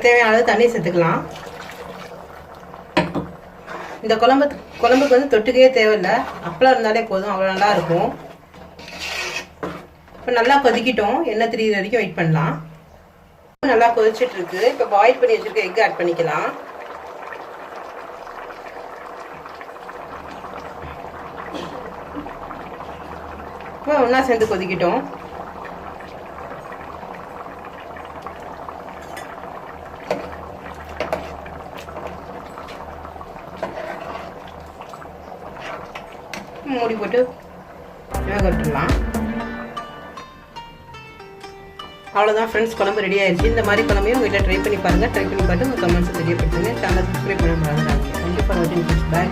தேவையான அளவு தண்ணி சேர்த்துக்கலாம். இந்த குழம்புக்கு வந்து தொட்டுக்கவே தேவையில்லை, அப்பளம் இருந்தாலே போதும், அவ்வளோ நல்லா இருக்கும். இப்போ நல்லா கொதிக்கிட்டோம், எண்ணெய் திரியிற வரைக்கும் வெயிட் பண்ணலாம். நல்லா கொதிச்சுட்டு இருக்கு. இப்போ பாயில் பண்ணி வச்சிருக்க எக் ஆட் பண்ணிக்கலாம். இப்போ ஒன்றா சேர்ந்து கொதிக்கிட்டோம். மூடி போட்டு வேக விட்டுடலாம். அவ்வளோதான் ஃப்ரெண்ட்ஸ், குழம்பு ரெடி ஆயிடுச்சு. இந்த மாதிரி குழம்பையும் வீட்டில் ட்ரை பண்ணி பாருங்கள். ட்ரை பண்ணி பார்த்து உங்கள் கமெண்ட்ஸை தெரியப்படுத்துங்க. சேனலை சப்ஸ்கிரைப் பண்ண மறந்துடாதீங்க. தேங்க்யூ ஃபார் வாட்சிங். பாய்.